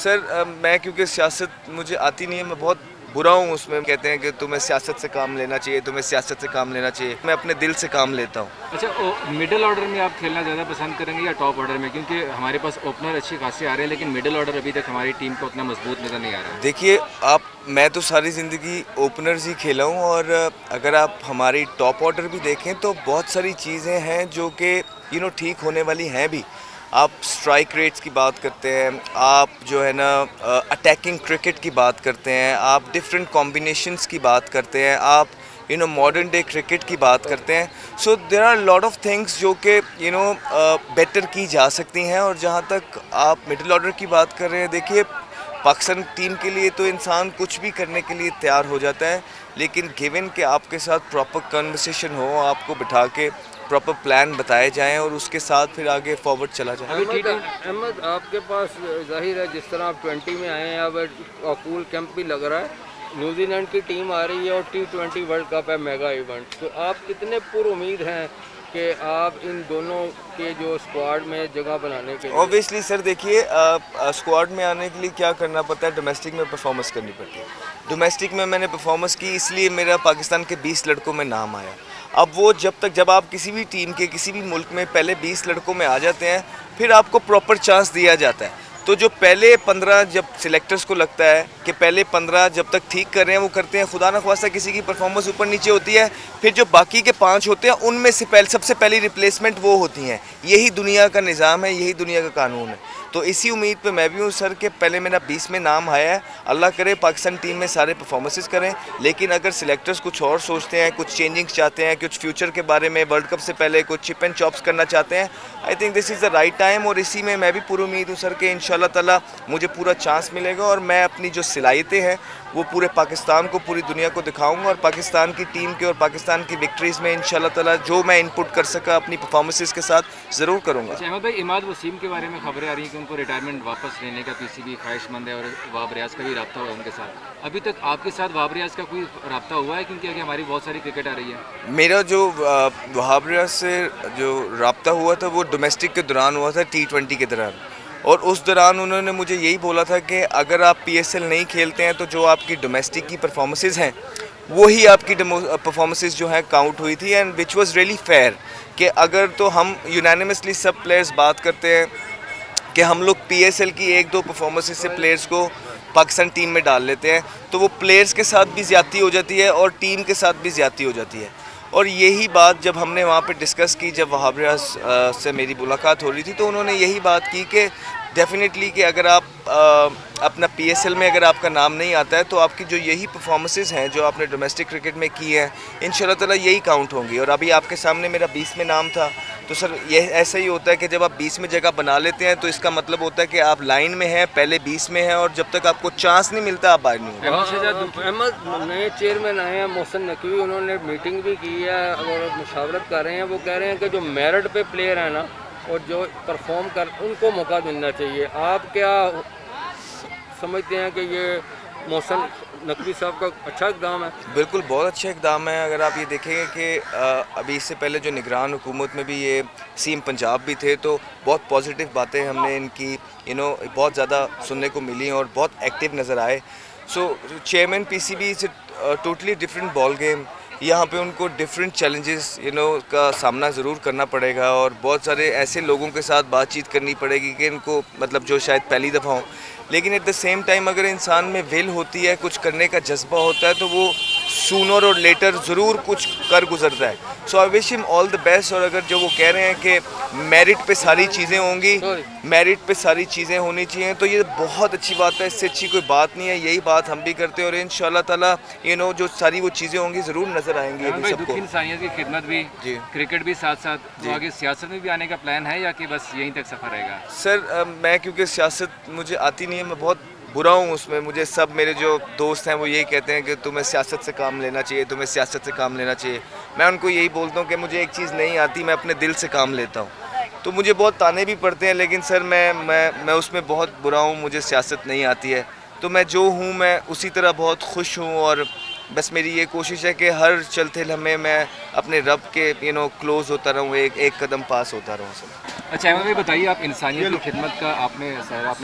मैं क्योंकि सियासत मुझे आती नहीं है, मैं बहुत बुरा हूँ उसमें। कहते हैं कि तुम्हें सियासत से काम लेना चाहिए, तुम्हें सियासत से काम लेना चाहिए। मैं अपने दिल से काम लेता हूँ। अच्छा, मिडिल ऑर्डर में आप खेलना ज़्यादा पसंद करेंगे या टॉप ऑर्डर में? क्योंकि हमारे पास ओपनर अच्छी खासी आ रहे हैं, लेकिन मिडिल ऑर्डर अभी तक हमारी टीम को उतना मजबूत नज़र नहीं आ रहा है। देखिए आप, मैं तो सारी ज़िंदगी ओपनर्स ही खेला हूँ और अगर आप हमारी टॉप ऑर्डर भी देखें तो बहुत सारी चीज़ें हैं जो कि ठीक होने वाली हैं भी। आप स्ट्राइक रेट्स की बात करते हैं, आप जो है ना अटैकिंग क्रिकेट की बात करते हैं, आप डिफरेंट कॉम्बिनेशंस की बात करते हैं, आप मॉडर्न डे क्रिकेट की बात करते हैं। So there are lot of things जो कि बेटर की जा सकती हैं। और जहाँ तक आप मिडिल ऑर्डर की बात कर रहे हैं, देखिए पाकिस्तान टीम के लिए तो इंसान कुछ भी करने के लिए तैयार हो जाता है, लेकिन गिवन कि आपके साथ प्रॉपर कन्वर्सेशन हो, आपको बिठा के प्रॉपर प्लान बताए जाएं और उसके साथ फिर आगे फॉरवर्ड चला जाए। अहमद, आपके पास जाहिर है जिस तरह आप 20 में आए हैं, अब कूल कैंप भी लग रहा है, न्यूजीलैंड की टीम आ रही है और T20 वर्ल्ड कप है, मेगा इवेंट। तो आप कितने पुरुमीद हैं कि आप इन दोनों के जो स्क्वाड में जगह बनाने के लिए? ऑब्वियसली सर, देखिए स्क्वाड में आने के लिए क्या करना पड़ता है, डोमेस्टिक में परफॉर्मेंस करनी पड़ती है। डोमेस्टिक में मैंने परफॉर्मेंस की, इसलिए मेरा पाकिस्तान के 20 लड़कों में नाम आया। अब वो जब आप किसी भी टीम के किसी भी मुल्क में पहले 20 लड़कों में आ जाते हैं, फिर आपको प्रॉपर चांस दिया जाता है। तो जो पहले 15, जब सिलेक्टर्स को लगता है कि पहले 15 जब तक ठीक कर रहे हैं वो करते हैं, खुदा न ख्वास्ता किसी की परफॉर्मेंस ऊपर नीचे होती है, फिर जो बाकी के 5 होते हैं उनमें से सबसे पहली रिप्लेसमेंट वो होती हैं। यही दुनिया का निज़ाम है, यही दुनिया का कानून है। तो इसी उम्मीद पे मैं भी हूँ सर कि पहले मेरा 20 में नाम आया है, अल्लाह करे पाकिस्तान टीम में सारे परफॉर्मेंसेस करें। लेकिन अगर सिलेक्टर्स कुछ और सोचते हैं, कुछ चेंजिंग्स चाहते हैं, कुछ फ्यूचर के बारे में, वर्ल्ड कप से पहले कुछ चिप एंड चॉप्स करना चाहते हैं, I think this is the right time. और इसी में मैं भी पूरी उम्मीद हूँ सर कि इंशाल्लाह ताला मुझे पूरा चांस मिलेगा और मैं अपनी जो सलाहियतें हैं वो पूरे पाकिस्तान को, पूरी दुनिया को दिखाऊंगा और पाकिस्तान की टीम के और पाकिस्तान की विक्ट्रीज़ में इंशाल्लाह ताला जो मैं इनपुट कर सका अपनी परफॉर्मेंसेस के साथ ज़रूर करूँगा। अच्छा अहमद भाई, इमाद वसीम के बारे में खबरें आ रही हैं कि उनको रिटायरमेंट वापस लेने का पीसीबी ख्वाहिशमंद है और वहाब रियाज का भी रब्ता हुआ है उनके साथ। अभी तक आपके साथ वहाब रियाज का कोई रब्ता हुआ है? क्योंकि आगे हमारी बहुत सारी क्रिकेट आ रही है। मेरा जो वहाब रियाज से जो रब्ता हुआ था वो डोमेस्टिक के दौरान हुआ था, T20 के दौरान। और उस दौरान उन्होंने मुझे यही बोला था कि अगर आप PSL नहीं खेलते हैं तो जो आपकी डोमेस्टिक की परफॉर्मेंसेस हैं वही आपकी परफॉर्मेंसेस जो हैं काउंट हुई थी। And which was really fair कि अगर तो हम यूनानिमसली सब प्लेयर्स बात करते हैं कि हम लोग PSL की 1-2 परफॉर्मेंसेस से प्लेयर्स को पाकिस्तान टीम में डाल लेते हैं, तो वो प्लेयर्स के साथ भी ज़्यादती हो जाती है और टीम के साथ भी ज़्यादती हो जाती है। और यही बात जब हमने वहाँ पे डिस्कस की, जब वहाब रियाज से मेरी मुलाकात हो रही थी, तो उन्होंने यही बात की कि डेफिनेटली कि अगर आप अपना PSL में अगर आपका नाम नहीं आता है तो आपकी जो यही परफॉर्मेंसेस हैं जो आपने डोमेस्टिक क्रिकेट में की हैं, इंशाल्लाह ताला यही काउंट होंगी। और अभी आपके सामने मेरा 20 में नाम था, तो सर ये ऐसा ही होता है कि जब आप 20 में जगह बना लेते हैं तो इसका मतलब होता है कि आप लाइन में हैं, पहले 20 में हैं और जब तक आपको चांस नहीं मिलता आप बाहर नहीं होंगे। अहमद, नए चेयरमैन आए हैं मोहसिन नकवी, उन्होंने मीटिंग भी की है और मुशावरत कर रहे हैं। वो कह रहे हैं कि जो मेरिट पे प्लेयर है ना और जो परफॉर्म कर उनको मौका मिलना चाहिए। आप क्या समझते हैं कि ये मोहसिन नकवी साहब का अच्छा इक़दाम है? बिल्कुल, बहुत अच्छा इक़दाम है। अगर आप ये देखेंगे कि अभी इससे पहले जो निगरान हुकूमत में भी ये CM पंजाब भी थे, तो बहुत पॉजिटिव बातें हमने इनकी बहुत ज़्यादा सुनने को मिली और बहुत एक्टिव नज़र आए। So chairman PCB is totally different ball game. यहाँ पे उनको डिफरेंट चैलेंजेस का सामना ज़रूर करना पड़ेगा और बहुत सारे ऐसे लोगों के साथ बातचीत करनी पड़ेगी कि इनको मतलब जो शायद पहली दफ़ा हो, लेकिन एट द सेम टाइम अगर इंसान में विल होती है, कुछ करने का जज्बा होता है, तो वो सूनर और लेटर ज़रूर कुछ कर गुजरता है। So I wish him all the best. और अगर जो वो कह रहे हैं कि मेरिट पे सारी चीज़ें होंगी, मेरिट पे सारी चीज़ें होनी चाहिए, तो ये बहुत अच्छी बात है, इससे अच्छी कोई बात नहीं है। यही बात हम भी करते हैं और इंशाल्लाह ताला जो सारी वो चीज़ें होंगी ज़रूर नज़र आएंगी अभी सबको। इंसानियत की खिदमत भी, क्रिकेट भी साथ साथ, तो आगे सियासत में भी आने का प्लान है या कि बस यहीं तक सफ़र रहेगा? सर मैं क्योंकि सियासत मुझे आती नहीं है, मैं बहुत बुरा हूँ उसमें। मुझे सब मेरे जो दोस्त हैं वो यही कहते हैं कि तुम्हें सियासत से काम लेना चाहिए, तुम्हें सियासत से काम लेना चाहिए। मैं उनको यही बोलता हूँ कि मुझे एक चीज़ नहीं आती, मैं अपने दिल से काम लेता हूँ। तो मुझे बहुत ताने भी पड़ते हैं, लेकिन सर मैं उसमें बहुत बुरा हूँ, मुझे सियासत नहीं आती है। तो मैं जो हूँ मैं उसी तरह बहुत खुश हूँ और बस मेरी ये कोशिश है कि हर चलते लम्हे मैं अपने रब के क्लोज़ होता रहूँ, एक कदम पास होता रहूँ सर। अच्छा अहमद भाई बताइए, आप इंसानियत की खिदमत का आपने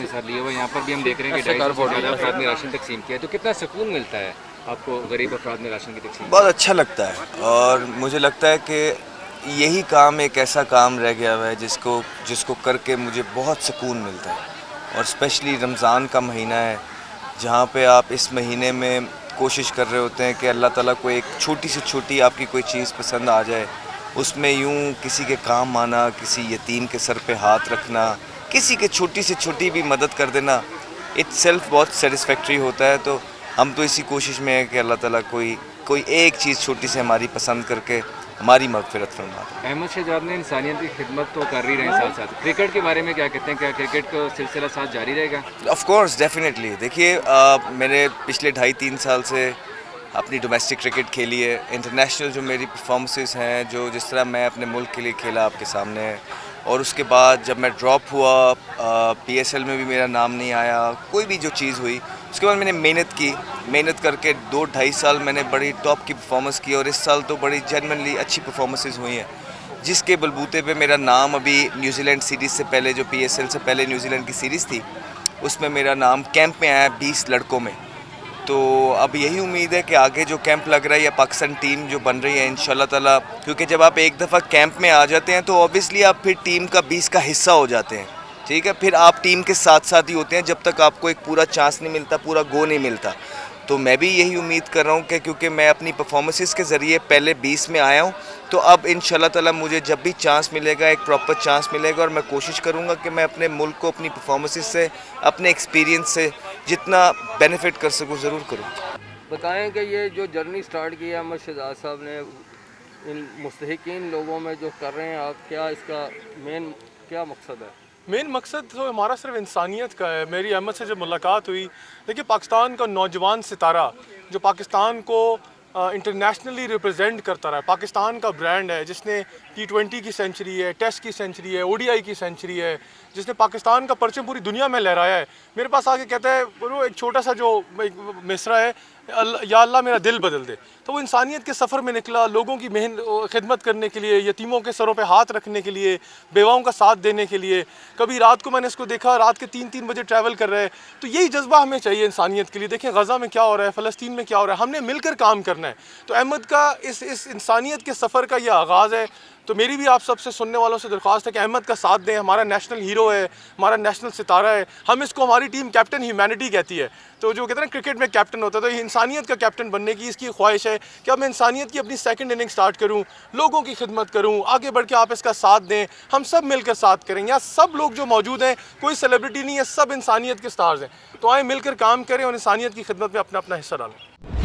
सर लिया हुआ, यहाँ पर भी हम देख रहे हैं कि 250 से ज़्यादा अफराद में राशन तकसीम किया है, तो कितना सुकून मिलता है आपको गरीब अफराद में राशन की तकसीम? बहुत अच्छा लगता है और मुझे लगता है कि यही काम एक ऐसा काम रह गया हुआ है जिसको जिसको करके मुझे बहुत सुकून मिलता है। और स्पेशली रमज़ान का महीना है जहाँ पे आप इस महीने में कोशिश कर रहे होते हैं कि अल्लाह ताला को एक छोटी से छोटी आपकी कोई चीज़ पसंद आ जाए, उसमें यूं किसी के काम आना, किसी यतीम के सर पे हाथ रखना, किसी के छोटी से छोटी भी मदद कर देना, इट्सेल्फ बहुत सेटिस्फैक्ट्री होता है। तो हम तो इसी कोशिश में है कि अल्लाह ताला कोई एक चीज़ छोटी से हमारी पसंद करके हमारी मग़फ़िरत फरमा दे। अहमद शहजाद ने इंसानियत की खिदमत तो कर ही रहे हैं, साथ साथ क्रिकेट के बारे में क्या कहते हैं? क्या क्रिकेट का सिलसिला साथ जारी रहेगा? Of course definitely. देखिए मैंने पिछले 2.5-3 साल से अपनी डोमेस्टिक क्रिकेट खेली है। इंटरनेशनल जो मेरी परफॉर्मेंसेस हैं, जो जिस तरह मैं अपने मुल्क के लिए खेला आपके सामने है, और उसके बाद जब मैं ड्रॉप हुआ पीएसएल में भी मेरा नाम नहीं आया, कोई भी जो चीज़ हुई उसके बाद मैंने मेहनत करके 2-2.5 साल मैंने बड़ी टॉप की परफॉर्मेंस की, और इस साल तो बड़ी जेन्युइनली अच्छी परफॉर्मेंसेस हुई हैं जिसके बलबूते पे मेरा नाम अभी न्यूजीलैंड सीरीज़ से पहले, जो पीएसएल से पहले न्यूजीलैंड की सीरीज़ थी, उसमें मेरा नाम कैंप में आया 20 लड़कों में। तो अब यही उम्मीद है कि आगे जो कैंप लग रहा है या पाकिस्तान टीम जो बन रही है इंशाल्लाह ताला, क्योंकि जब आप एक दफ़ा कैंप में आ जाते हैं तो ऑब्वियसली आप फिर टीम का 20 का हिस्सा हो जाते हैं, ठीक है। फिर आप टीम के साथ साथ ही होते हैं जब तक आपको एक पूरा चांस नहीं मिलता, पूरा गो नहीं मिलता। तो मैं भी यही उम्मीद कर रहा हूँ कि क्योंकि मैं अपनी परफॉर्मेंसेस के ज़रिए पहले 20 में आया हूँ, तो अब इंशाल्लाह ताला मुझे जब भी चांस मिलेगा, एक प्रॉपर चांस मिलेगा, और मैं कोशिश करूँगा कि मैं अपने मुल्क को अपनी परफॉर्मेंसेस से, अपने एक्सपीरियंस से जितना बेनिफिट कर सकूँ ज़रूर करूँ। बताएं कि ये जो जर्नी स्टार्ट की है अहमद शहजाद साहब ने, इन मुस्तहिकीन लोगों में जो कर रहे हैं आप, क्या इसका मेन क्या मकसद है? मेन मकसद तो हमारा सिर्फ इंसानियत का है। मेरी अहमद से जब मुलाकात हुई, देखिए पाकिस्तान का नौजवान सितारा जो पाकिस्तान को इंटरनेशनली रिप्रेजेंट करता रहा है, पाकिस्तान का ब्रांड है, जिसने T20 की सेंचुरी है, टेस्ट की सेंचुरी है, ODI की सेंचुरी है, जिसने पाकिस्तान का परचम पूरी दुनिया में लहराया है, मेरे पास आके कहता है, वो एक छोटा सा जो मिसरा है, या अल्लाह मेरा दिल बदल दे। तो वो इंसानियत के सफ़र में निकला, लोगों की खिदमत करने के लिए, यतीमों के सरों पे हाथ रखने के लिए, बेवाओं का साथ देने के लिए। कभी रात को मैंने इसको देखा रात के 3-3 बजे ट्रैवल कर रहे हैं। तो यही जज्बा हमें चाहिए इंसानियत के लिए। देखें गज़ा में क्या हो रहा है, फ़लस्तीन में क्या हो रहा है, हमने मिलकर काम करना है। तो अहमद का इस इंसानियत के सफ़र का यह आगाज़ है। तो मेरी भी आप सबसे सुनने वालों से दरख्वास्त है कि अहमद का साथ दें। हमारा नेशनल हीरो है, हमारा नेशनल सितारा है। हम इसको, हमारी टीम कैप्टन ह्यूमैनिटी कहती है। तो जो कहते हैं ना क्रिकेट में कैप्टन होता है, तो ये इंसानियत का कैप्टन बनने की इसकी ख्वाहिश है कि अब मैं इंसानियत की अपनी सेकंड इनिंग स्टार्ट करूं, लोगों की खिदमत करूं, आगे बढ़ के आप इसका साथ दें, हम सब मिलकर साथ करें। यहाँ सब लोग जो मौजूद हैं, कोई सेलिब्रिटी नहीं है, सब इंसानियत के स्टार्स हैं। तो आए मिलकर काम करें और इंसानियत की खिदमत में अपना अपना हिस्सा डालें।